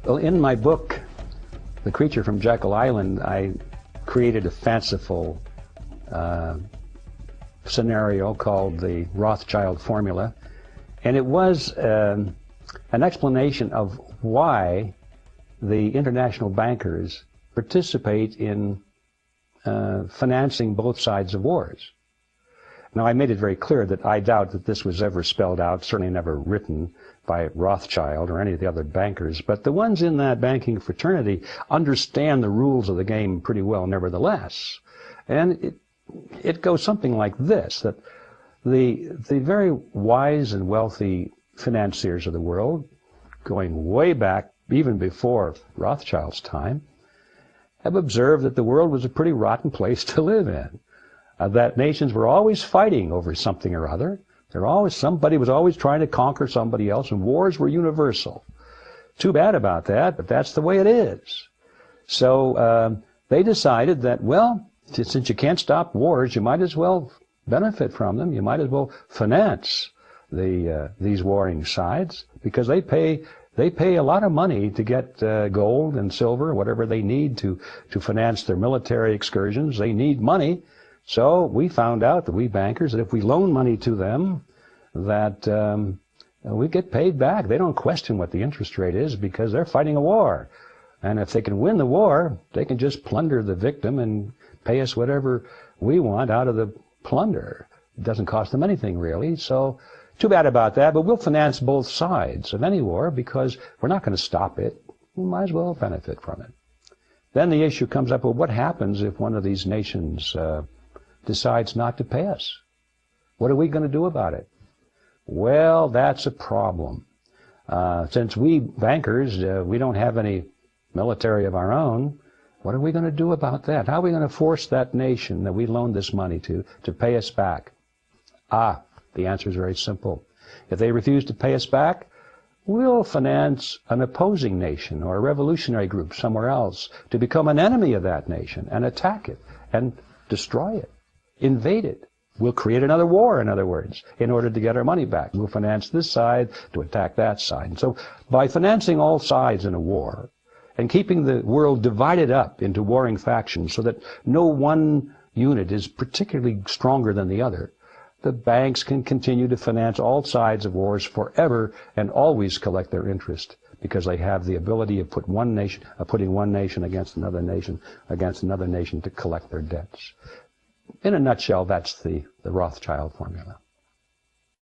Well, in my book, The Creature from Jekyll Island, I created a fanciful scenario called the Rothschild formula, and it was an explanation of why the international bankers participate in financing both sides of wars. Now, I made it very clear that I doubt that this was ever spelled out, certainly never written by Rothschild or any of the other bankers, but the ones in that banking fraternity understand the rules of the game pretty well nevertheless. And it goes something like this, that the very wise and wealthy financiers of the world, going way back even before Rothschild's time, have observed that the world was a pretty rotten place to live in, that nations were always fighting over something or other. Somebody was always trying to conquer somebody else, and wars were universal. Too bad about that, but that's the way it is. So they decided that, well, since you can't stop wars, you might as well benefit from them. You might as well finance these warring sides, because they pay a lot of money to get gold and silver, whatever they need to finance their military excursions. They need money. So we found out, that we bankers, that if we loan money to them, that we get paid back. They don't question what the interest rate is, because they're fighting a war. And if they can win the war, they can just plunder the victim and pay us whatever we want out of the plunder. It doesn't cost them anything, really. So too bad about that, but we'll finance both sides of any war, because we're not going to stop it. We might as well benefit from it. Then the issue comes up, well, what happens if one of these nations decides not to pay us? What are we going to do about it? Well, that's a problem. Since we bankers, we don't have any military of our own, what are we going to do about that? How are we going to force that nation that we loaned this money to pay us back? The answer is very simple. If they refuse to pay us back, we'll finance an opposing nation or a revolutionary group somewhere else to become an enemy of that nation and attack it and destroy it, invade it. We'll create another war, in other words, in order to get our money back. We'll finance this side to attack that side. And so by financing all sides in a war and keeping the world divided up into warring factions so that no one unit is particularly stronger than the other, the banks can continue to finance all sides of wars forever and always collect their interest, because they have the ability of putting one nation against another nation to collect their debts. In a nutshell, that's the Rothschild formula.